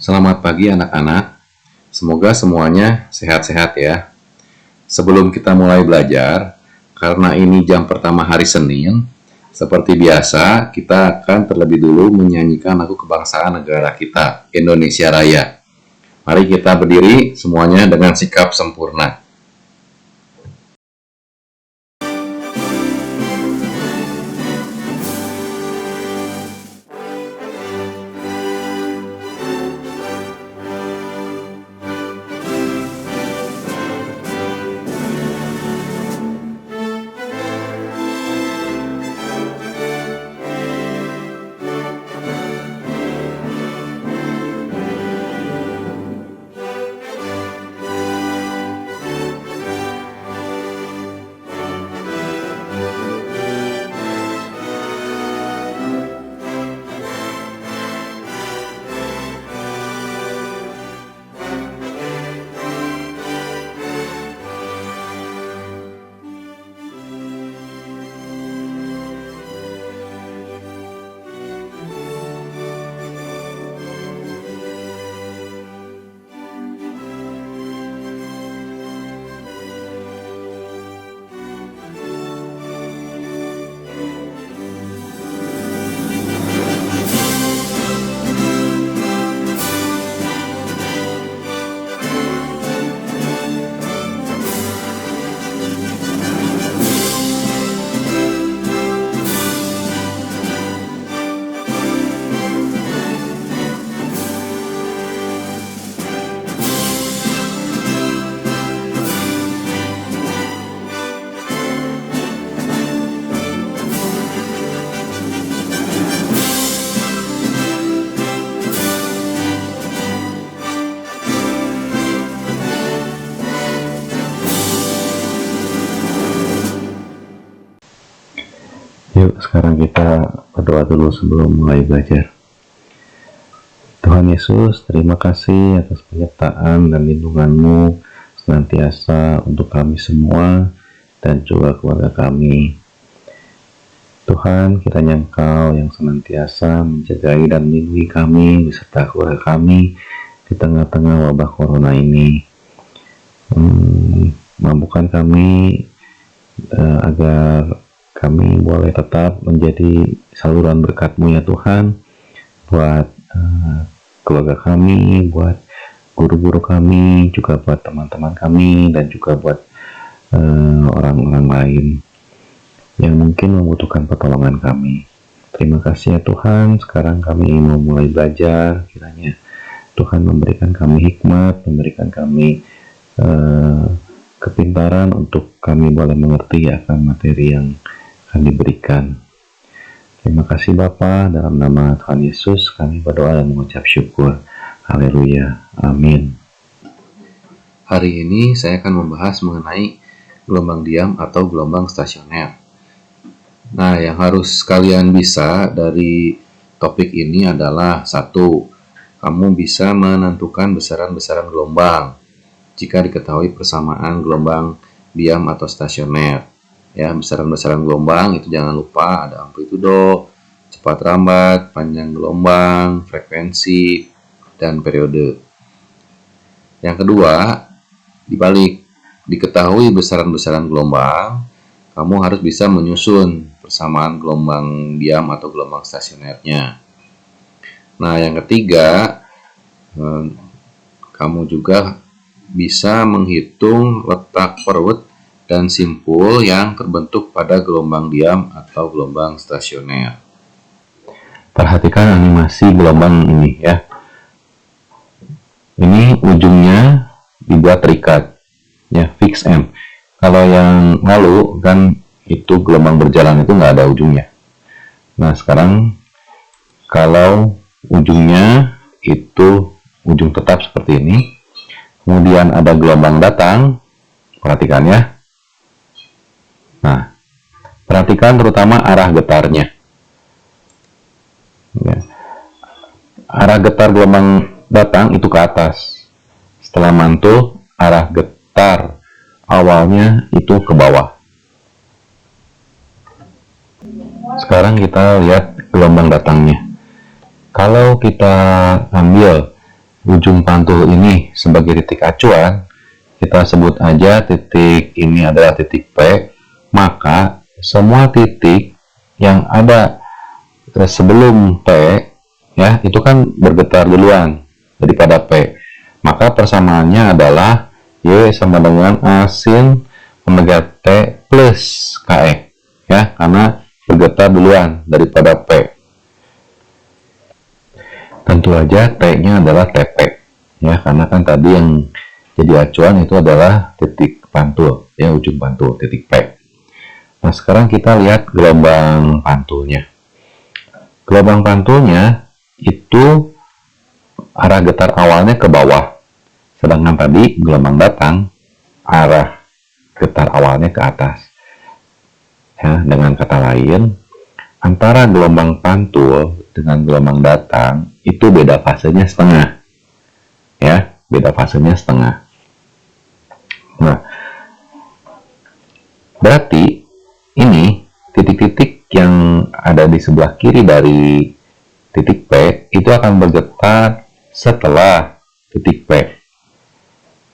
Selamat pagi anak-anak. Semoga semuanya sehat-sehat ya. Sebelum kita mulai belajar, karena ini jam pertama hari Senin, seperti biasa kita akan terlebih dulu menyanyikan lagu kebangsaan negara kita, Indonesia Raya. Mari kita berdiri semuanya dengan sikap sempurna. Yuk sekarang kita berdoa dulu sebelum mulai belajar. Tuhan Yesus, terima kasih atas penyertaan dan lindungan-Mu senantiasa untuk kami semua dan juga keluarga kami. Tuhan, kiranya Engkau yang senantiasa menjagai dan melindungi kami beserta keluarga kami di tengah-tengah wabah corona ini. Mampukan kami agar kami boleh tetap menjadi saluran berkat-Mu ya Tuhan, buat keluarga kami, buat guru-guru kami, juga buat teman-teman kami, dan juga buat orang-orang lain yang mungkin membutuhkan pertolongan kami. Terima kasih ya Tuhan, sekarang kami mau mulai belajar, kiranya Tuhan memberikan kami hikmat, memberikan kami kepintaran untuk kami boleh mengerti akan materi yang akan diberikan. Terima kasih Bapa, dalam nama Tuhan Yesus kami berdoa dan mengucap syukur. Haleluya. Amin. Hari ini saya akan membahas mengenai gelombang diam atau gelombang stasioner. Nah, yang harus kalian bisa dari topik ini adalah: 1. Kamu bisa menentukan besaran-besaran gelombang jika diketahui persamaan gelombang diam atau stasioner. Ya, besaran-besaran gelombang itu jangan lupa ada amplitudo, cepat rambat, panjang gelombang, frekuensi, dan periode. Yang kedua, dibalik, diketahui besaran-besaran gelombang, kamu harus bisa menyusun persamaan gelombang diam atau gelombang stasionernya. Nah, yang ketiga, kamu juga bisa menghitung letak perut dan simpul yang terbentuk pada gelombang diam atau gelombang stasioner. Perhatikan animasi gelombang ini ya. Ini ujungnya dibuat terikat, ya, fix M. Kalau yang lalu kan itu gelombang berjalan itu nggak ada ujungnya. Nah sekarang kalau ujungnya itu ujung tetap seperti ini, kemudian ada gelombang datang, perhatikan ya. Nah, perhatikan terutama arah getarnya. Ya. Arah getar gelombang datang itu ke atas. Setelah mantul, arah getar awalnya itu ke bawah. Sekarang kita lihat gelombang datangnya. Kalau kita ambil ujung pantul ini sebagai titik acuan, kita sebut aja titik ini adalah titik P, maka semua titik yang ada sebelum P ya itu kan bergetar duluan daripada P. Maka persamaannya adalah Y sama dengan A sin omega T plus KX ya, karena bergetar duluan daripada P. Tentu aja T-nya adalah TP ya, karena kan tadi yang jadi acuan itu adalah titik pantul ya, ujung pantul titik P. Nah, sekarang kita lihat gelombang pantulnya. Gelombang pantulnya itu arah getar awalnya ke bawah, sedangkan tadi gelombang datang arah getar awalnya ke atas. Ya, dengan kata lain, antara gelombang pantul dengan gelombang datang itu beda fasenya setengah. Ya, beda fasenya setengah. Nah, berarti ini titik-titik yang ada di sebelah kiri dari titik P itu akan bergetar setelah titik P.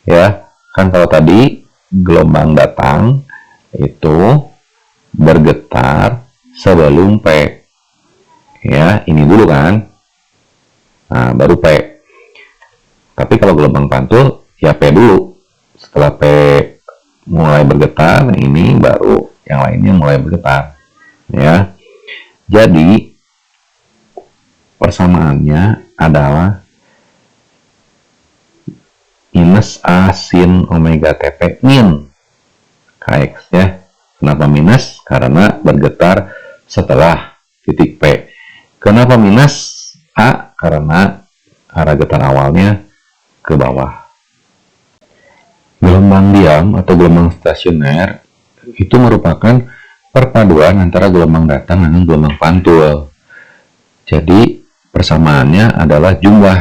Ya, kan kalau tadi gelombang datang itu bergetar sebelum P. Ya, ini dulu kan. Nah, baru P. Tapi kalau gelombang pantul ya P dulu. Setelah P mulai bergetar, ini baru yang lainnya mulai bergetar. Ya. Jadi persamaannya adalah minus A sin omega TP min KX ya. Kenapa minus? Karena bergetar setelah titik P. Kenapa minus A? Karena arah getar awalnya ke bawah. Gelombang diam atau gelombang stasioner itu merupakan perpaduan antara gelombang datang dengan gelombang pantul. Jadi persamaannya adalah jumlah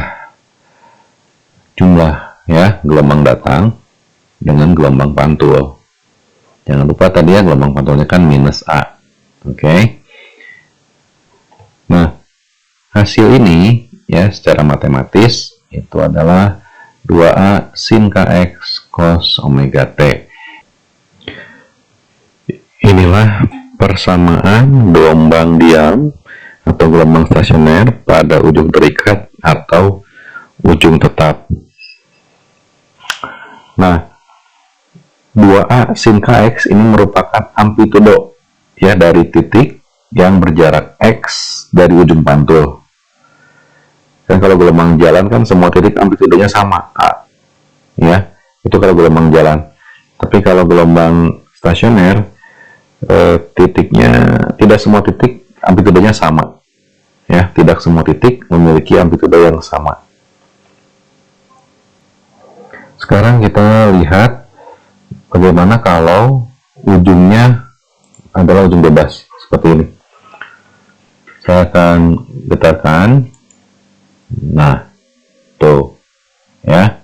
ya, gelombang datang dengan gelombang pantul. Jangan lupa tadi ya, gelombang pantulnya kan minus A. Oke. Nah, hasil ini ya secara matematis itu adalah 2A sin KX cos omega T. Inilah persamaan gelombang diam atau gelombang stasioner pada ujung terikat atau ujung tetap. Nah, 2A sin KX ini merupakan amplitudo ya dari titik yang berjarak X dari ujung pantul. Dan kalau gelombang jalan kan semua titik amplitudonya sama A. Ya, itu kalau gelombang jalan. Tapi kalau gelombang stasioner titiknya tidak semua titik amplitudonya sama. Ya, tidak semua titik memiliki amplitudo yang sama. Sekarang kita lihat bagaimana kalau ujungnya adalah ujung bebas seperti ini. Saya akan getarkan. Nah, tuh ya.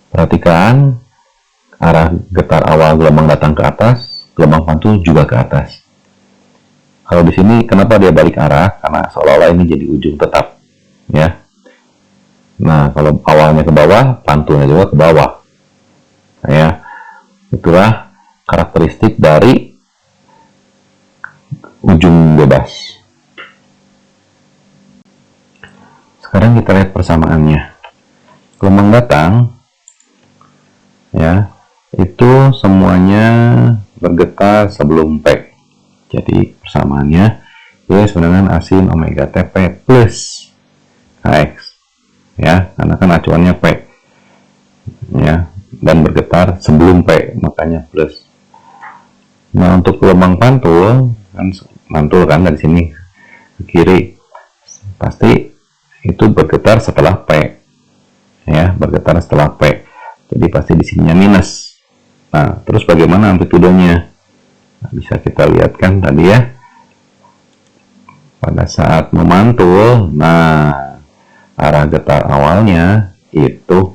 Perhatikan arah getar awal gelombang datang ke atas, gelombang pantul juga ke atas. Kalau di sini kenapa dia balik arah? Karena seolah-olah ini jadi ujung tetap, ya. Nah, kalau awalnya ke bawah, pantulnya juga ke bawah. Nah, ya, itulah karakteristik dari ujung bebas. Sekarang kita lihat persamaannya. Gelombang datang, ya, itu semuanya bergetar sebelum P. Jadi persamaannya Y sama dengan A sin omega TP plus KX. Ya, karena kan acuannya P. Ya, dan bergetar sebelum P, makanya plus. Nah, untuk gelombang pantul, kan mantul kan dari sini ke kiri. Pasti itu bergetar setelah P. Ya, bergetar setelah P. Jadi pasti di sininya minus. Nah, terus bagaimana amplitudonya? Nah, bisa kita lihat kan tadi ya. Pada saat memantul, nah arah getar awalnya itu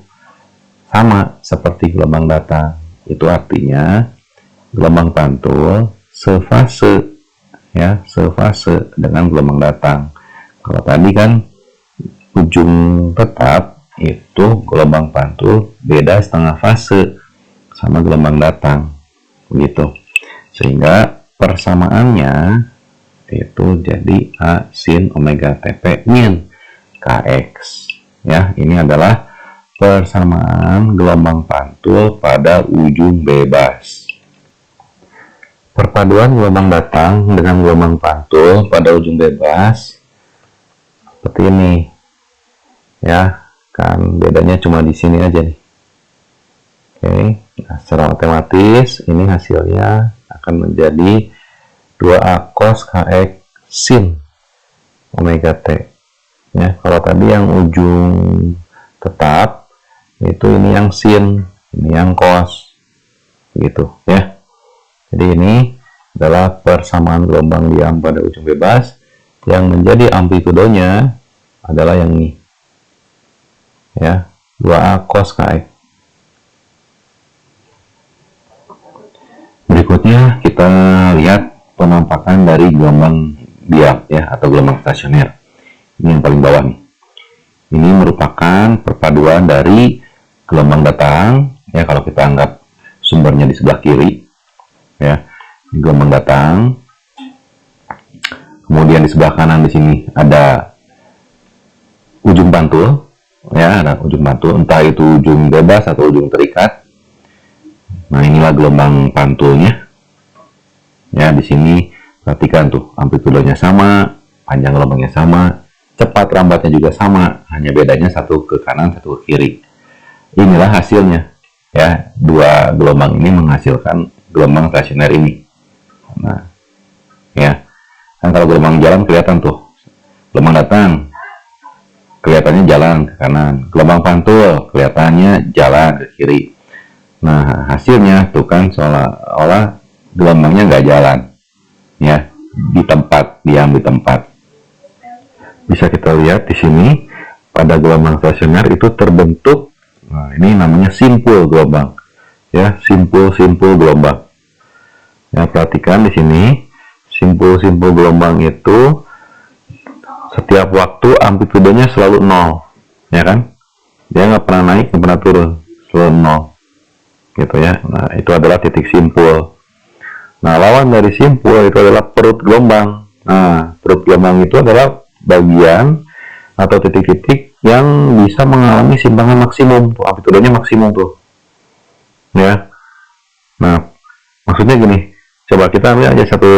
sama seperti gelombang datang. Itu artinya gelombang pantul sefase ya, sefase dengan gelombang datang. Kalau tadi kan ujung tetap itu gelombang pantul beda setengah fase sama gelombang datang, begitu. Sehingga persamaannya itu jadi A sin omega TP min Kx. Ya, ini adalah persamaan gelombang pantul pada ujung bebas. Perpaduan gelombang datang dengan gelombang pantul pada ujung bebas seperti ini. Ya, kan bedanya cuma di sini aja nih. Oke, nah, secara otomatis ini hasilnya akan menjadi 2A cos Kx sin omega T. Ya, kalau tadi yang ujung tetap itu ini yang sin, ini yang cos, gitu ya. Jadi ini adalah persamaan gelombang diam pada ujung bebas yang menjadi amplitudonya adalah yang ini. Ya, 2A cos Kx. Berikutnya kita lihat penampakan dari gelombang diam ya atau gelombang stasioner. Ini yang paling bawah nih. Ini merupakan perpaduan dari gelombang datang ya, kalau kita anggap sumbernya di sebelah kiri ya, gelombang datang. Kemudian di sebelah kanan di sini ada ujung pantul ya, ada ujung pantul, entah itu ujung bebas atau ujung terikat. Nah, inilah gelombang pantulnya. Ya, di sini perhatikan tuh, amplitudenya sama, panjang gelombangnya sama, cepat rambatnya juga sama, hanya bedanya satu ke kanan, satu ke kiri. Inilah hasilnya. Ya, dua gelombang ini menghasilkan gelombang stasioner ini. Nah, ya. Kan kalau gelombang jalan kelihatan tuh. Gelombang datang kelihatannya jalan ke kanan, gelombang pantul kelihatannya jalan ke kiri. Nah, hasilnya tuh kan seolah-olah gelombangnya nggak jalan, ya, di tempat, diam di tempat. Bisa kita lihat di sini pada gelombang stasioner itu terbentuk, nah ini namanya simpul gelombang, ya, simpul gelombang. Ya, perhatikan di sini simpul gelombang itu setiap waktu amplitudenya selalu 0, ya kan? Dia nggak pernah naik, nggak pernah turun, selalu 0, gitu ya. Nah, itu adalah titik simpul. Nah, lawan dari simpul itu adalah perut gelombang. Nah, perut gelombang itu adalah bagian atau titik-titik yang bisa mengalami simpangan maksimum, tuh amplitudenya maksimum tuh, ya. Nah, maksudnya gini, coba kita ambil aja satu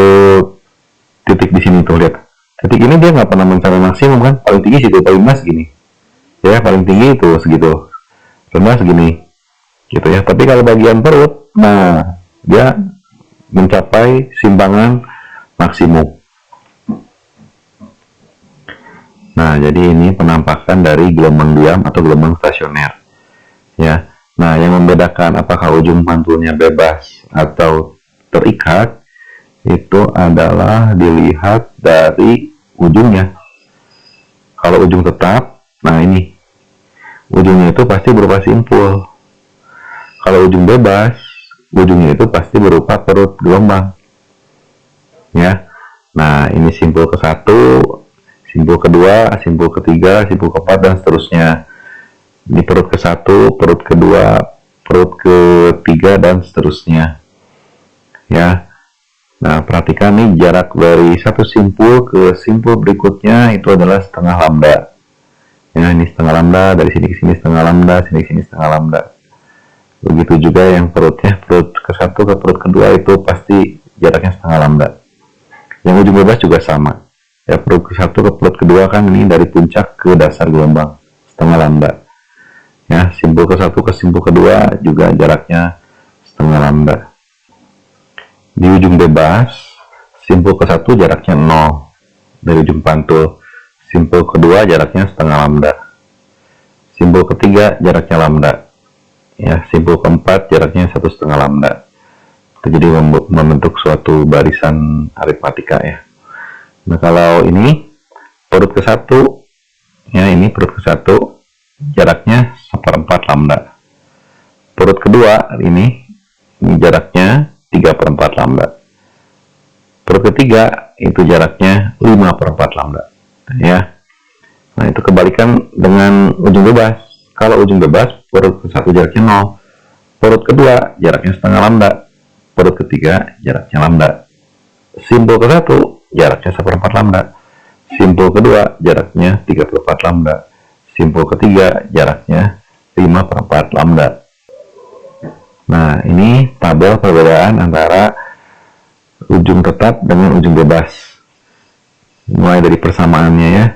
titik di sini tuh, lihat. Titik ini dia nggak pernah mencapai maksimum kan, paling tinggi situ, paling rendah segini, ya, paling tinggi itu segitu, rendah segini, gitu ya. Tapi kalau bagian perut, nah dia mencapai simpangan maksimum. Nah, jadi ini penampakan dari gelombang diam atau gelombang stasioner, ya. Nah, yang membedakan apakah ujung pantulnya bebas atau terikat itu adalah dilihat dari ujungnya. Kalau ujung tetap, nah ini ujungnya itu pasti berupa simpul. Kalau ujung bebas, ujungnya itu pasti berupa perut gelombang, ya. Nah, ini simpul ke-1, simpul kedua, simpul ketiga, simpul keempat, dan seterusnya. Ini perut ke-1, perut kedua, perut ketiga, dan seterusnya, ya. Nah, perhatikan nih, jarak dari satu simpul ke simpul berikutnya itu adalah setengah lambda. Ya, ini setengah lambda, dari sini ke sini setengah lambda, sini ke sini setengah lambda. Begitu juga yang perutnya, perut ke-1 ke perut kedua itu pasti jaraknya setengah lambda. Yang ujung bebas juga sama. Ya, perut ke-1 ke perut kedua kan ini dari puncak ke dasar gelombang, setengah lambda. Ya, simpul ke-1 ke simpul kedua juga jaraknya setengah lambda. Di ujung bebas, simpul ke-1 jaraknya 0 dari ujung pantul. Simpul kedua jaraknya setengah lambda. Simpul ketiga jaraknya lambda. Ya, simpul keempat jaraknya 1,5 lambda. Itu jadi membentuk suatu barisan aritmatika ya. Nah, kalau ini perut ke-1, ya, ini perut ke-1 jaraknya 1/4 lambda. Perut kedua ini jaraknya 3/4 lambda. Perut ketiga itu jaraknya 5/4 lambda, ya. Nah, itu kebalikan dengan ujung bebas. Kalau ujung bebas, perut ke satu jaraknya 0. Perut kedua, jaraknya setengah lambda. Perut ketiga, jaraknya lambda. Simpul ke satu, jaraknya 1/4 lambda. Simpul kedua, jaraknya 3/4 lambda. Simpul ketiga, jaraknya 5/4 lambda. Nah, ini tabel perbedaan antara ujung tetap dengan ujung bebas. Mulai dari persamaannya ya.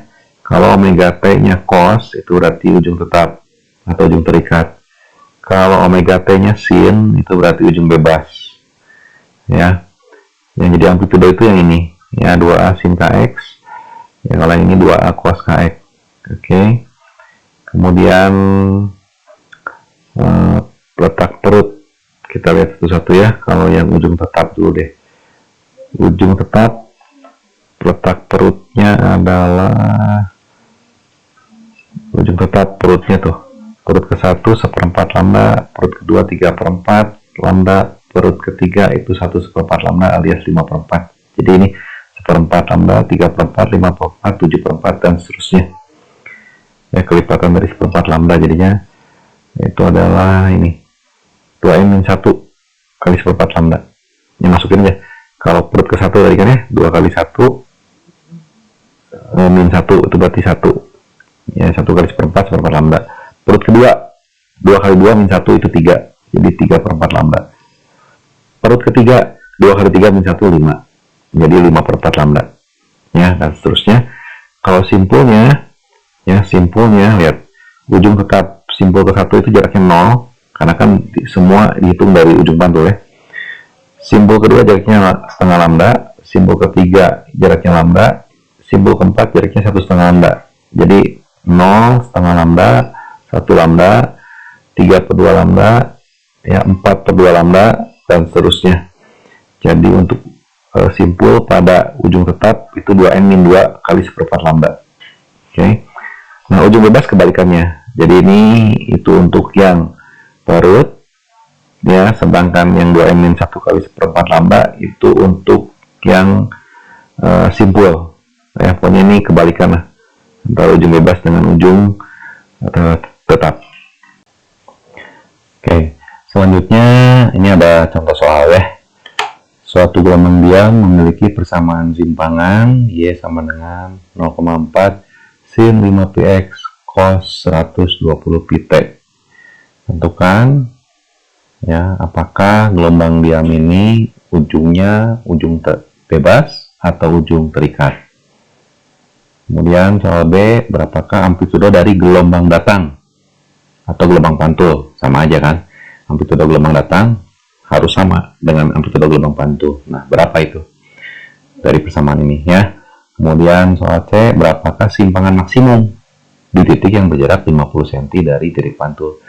Kalau omega T-nya cos, itu berarti ujung tetap atau ujung terikat. Kalau omega T-nya sin, itu berarti ujung bebas. Ya. Yang jadi amplitudo itu yang ini. Ya, 2A sin kx. Yang lain ini 2A cos kx. Oke. Kemudian letak perut. Kita lihat satu-satu ya. Kalau yang ujung tetap dulu deh. Ujung tetap, letak perutnya adalah ujung tetap perutnya tuh. Perut ke 1 1/4 lambda, perut kedua 3/4 lambda, perut ketiga itu 1/4 lambda alias 5/4. Jadi ini 1/4 lambda, 3/4, 5/4, 7/4 dan seterusnya. Ya, kelipatan dari 1/4 lambda jadinya itu adalah ini 2n-1 kali 1/4 lambda. Ini masukin aja. Kalau perut ke 1 tadi kan ya, 2 kali 1 min 1 itu berarti 1. Ya, 1 kali 1/4 lambda. Perut kedua 2 kali 2 min 1 itu 3. Jadi 3/4 lambda. Perut ketiga 2 kali 3 min 1 5. Jadi 5/4 lambda. Ya, dan seterusnya. Kalau simpulnya ya, simpulnya lihat ujung tetap simpul ke 1 itu jaraknya 0 karena kan semua dihitung dari ujung pantul ya. Simpul kedua jaraknya setengah lambda, simpul ketiga jaraknya lambda, simpul keempat jaraknya 1/2 lambda. Jadi 0, setengah lambda, 1 lambda, 3/2 lambda, ya 4/2 lambda, dan seterusnya. Jadi untuk simpul pada ujung tetap itu 2n-2 kali 1/4 lambda. Oke. Nah, ujung bebas kebalikannya. Jadi ini itu untuk yang perut, ya, sedangkan yang 2n-1 kali 1/4 lambda itu untuk yang simpul. Ya, pokoknya ini kebalikan lah antara ujung bebas dengan ujung tetap. Oke, selanjutnya ini ada contoh soal ya. Suatu gelombang diam memiliki persamaan simpangan Y sama dengan 0,4 sin 5πx cos 120 pt. Tentukan ya, apakah gelombang diam ini ujungnya ujung bebas atau ujung terikat. Kemudian soal B, berapakah amplitudo dari gelombang datang atau gelombang pantul? Sama aja kan, amplitudo gelombang datang harus sama dengan amplitudo gelombang pantul. Nah, berapa itu dari persamaan ini ya. Kemudian soal C, berapakah simpangan maksimum di titik yang berjarak 50 cm dari titik pantul.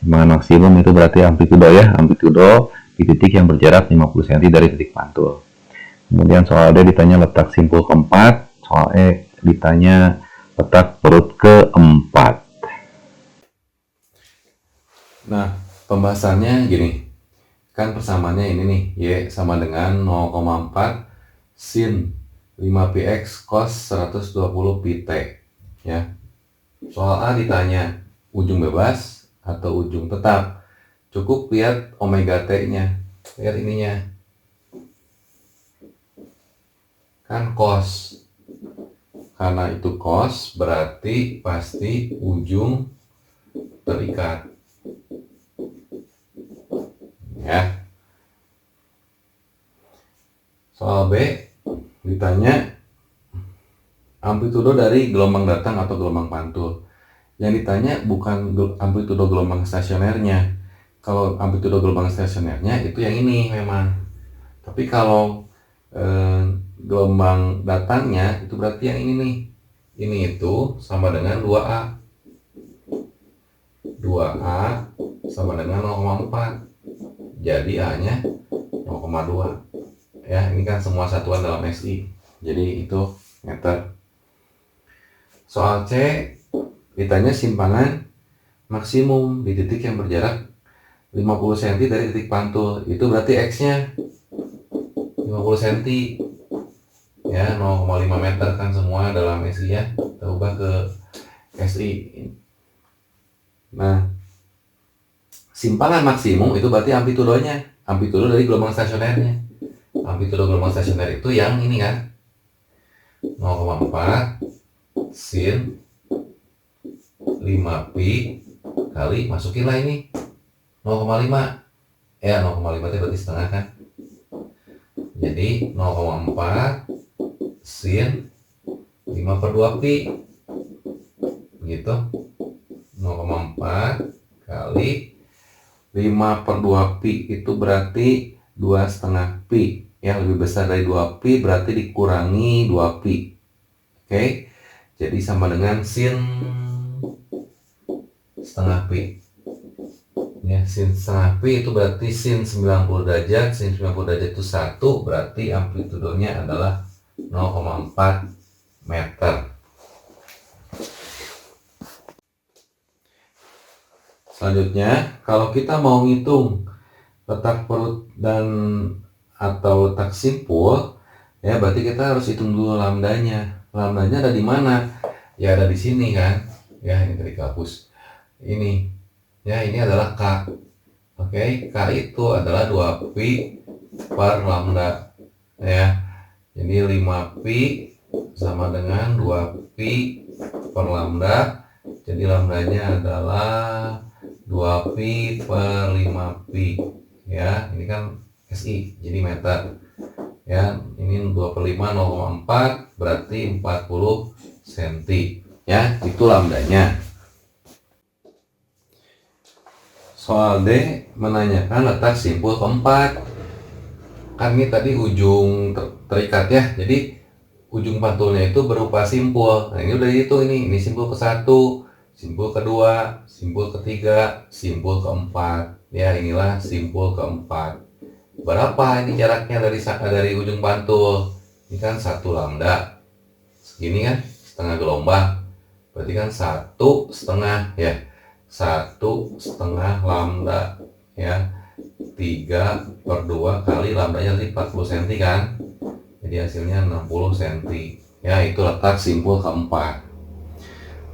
Simpangan maksimum itu berarti amplitudo ya, amplitudo di titik yang berjarak 50 cm dari titik pantul. Kemudian soal D ditanya letak simpul keempat, soal E ditanya letak perut keempat. Nah, pembahasannya gini. Kan persamaannya ini nih, Y sama dengan 0,4 sin 5πx cos 120 pt. Ya. Soal A ditanya ujung bebas atau ujung tetap. Cukup lihat omega T-nya. Lihat ininya. Kan cos. Karena itu cos berarti pasti ujung terikat. Ya. Soal B ditanya amplitudo dari gelombang datang atau gelombang pantul. Yang ditanya bukan amplitudo gelombang stasionernya. Kalau amplitudo gelombang stasionernya itu yang ini memang. Tapi kalau gelombang datangnya itu berarti yang ini nih. Ini itu sama dengan 2A. 2A sama dengan 0,4. Jadi A-nya 0,2. Ya, ini kan semua satuan dalam SI. Jadi itu meter. Soal C ditanya simpangan maksimum di titik yang berjarak 50 cm dari titik pantul. Itu berarti X-nya 50 cm. Ya, 0,5 meter kan semua dalam SI ya. Kita ubah ke SI. Nah, simpangan maksimum itu berarti amplitudonya, amplitudo dari gelombang stasionernya. Amplitudo gelombang stasioner itu yang ini kan, 0,4 sin 5pi kali, masukinlah ini 0,5. Ya 0,5 itu berarti setengah kan. Jadi 0,4 sin 5 per 2 pi gitu. 0,4 kali 5 per 2 pi itu berarti 2,5 pi. Yang lebih besar dari 2 pi berarti dikurangi 2 pi. Oke. Jadi sama dengan sin setengah pi. Ya, sin setengah pi itu berarti sin 90 derajat. Sin 90 derajat itu 1, berarti amplitudonya adalah 0,4 meter. Selanjutnya, kalau kita mau ngitung letak perut dan atau letak simpul, ya berarti kita harus hitung dulu lambdanya. Lambdanya ada di mana? Ya ada di sini kan. Ya ini dari hapus. Ini. Ya ini adalah K. Oke, K itu adalah 2 pi per lambda. Ya. Jadi 5 pi sama dengan 2 pi per lambda. Jadi lambdanya adalah 2 pi per 5 pi. Ya, ini kan SI, jadi meter. Ya, ini 2 per 5, 0,4, berarti 40 cm. Ya, itu lambdanya. Soal D menanyakan letak simpul keempat. Kan ini tadi ujung terikat ya, jadi ujung pantulnya itu berupa simpul. Nah, ini udah dihitung ini simpul ke-1, simpul kedua, simpul ketiga, simpul keempat. Ya, inilah simpul keempat. Berapa ini jaraknya dari ujung pantul? Ini kan 1 lambda. Segini kan setengah gelombang. Berarti kan 1,5 ya. 1,5 lambda ya. 3 per 2 kali lambdanya tadi 40 cm kan. Jadi hasilnya 60 cm. Ya, itu letak simpul keempat.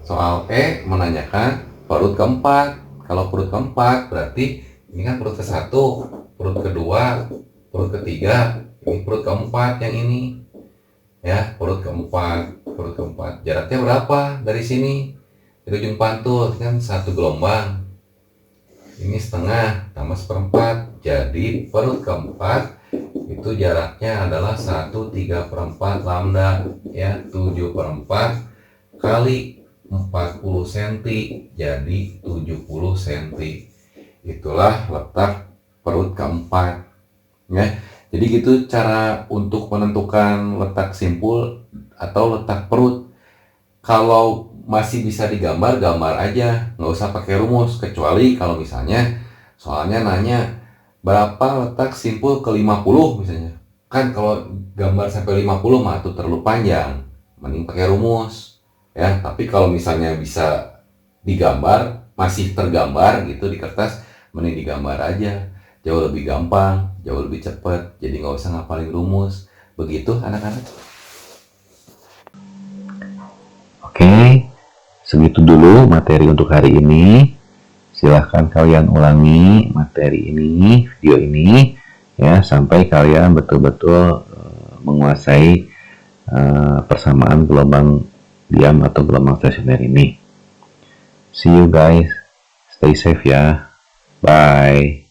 Soal E menanyakan perut keempat. Kalau perut keempat berarti ini kan perut ke-1, perut kedua, perut ketiga, ini perut keempat yang ini. Ya, perut keempat. Jaraknya berapa dari sini? Dari ujung pantul kan 1 gelombang. Ini setengah tambah 1/4. Jadi perut keempat itu jaraknya adalah 1/3/4 lambda ya, 7/4 kali 40 cm jadi 70 cm. Itulah letak perut keempat ya. Jadi gitu cara untuk menentukan letak simpul atau letak perut. Kalau masih bisa digambar, gambar aja, nggak usah pakai rumus, kecuali kalau misalnya soalnya nanya berapa letak simpul ke-50 misalnya. Kan kalau gambar sampai 50 mah itu terlalu panjang, mending pakai rumus ya. Tapi kalau misalnya bisa digambar, masih tergambar gitu di kertas, mending digambar aja, jauh lebih gampang, jauh lebih cepat, jadi nggak usah ngapalin rumus. Begitu anak-anak. Oke, segitu dulu materi untuk hari ini. Silahkan kalian ulangi materi ini, video ini, ya, sampai kalian betul-betul menguasai persamaan gelombang diam atau gelombang stasioner ini. See you guys, stay safe ya, bye.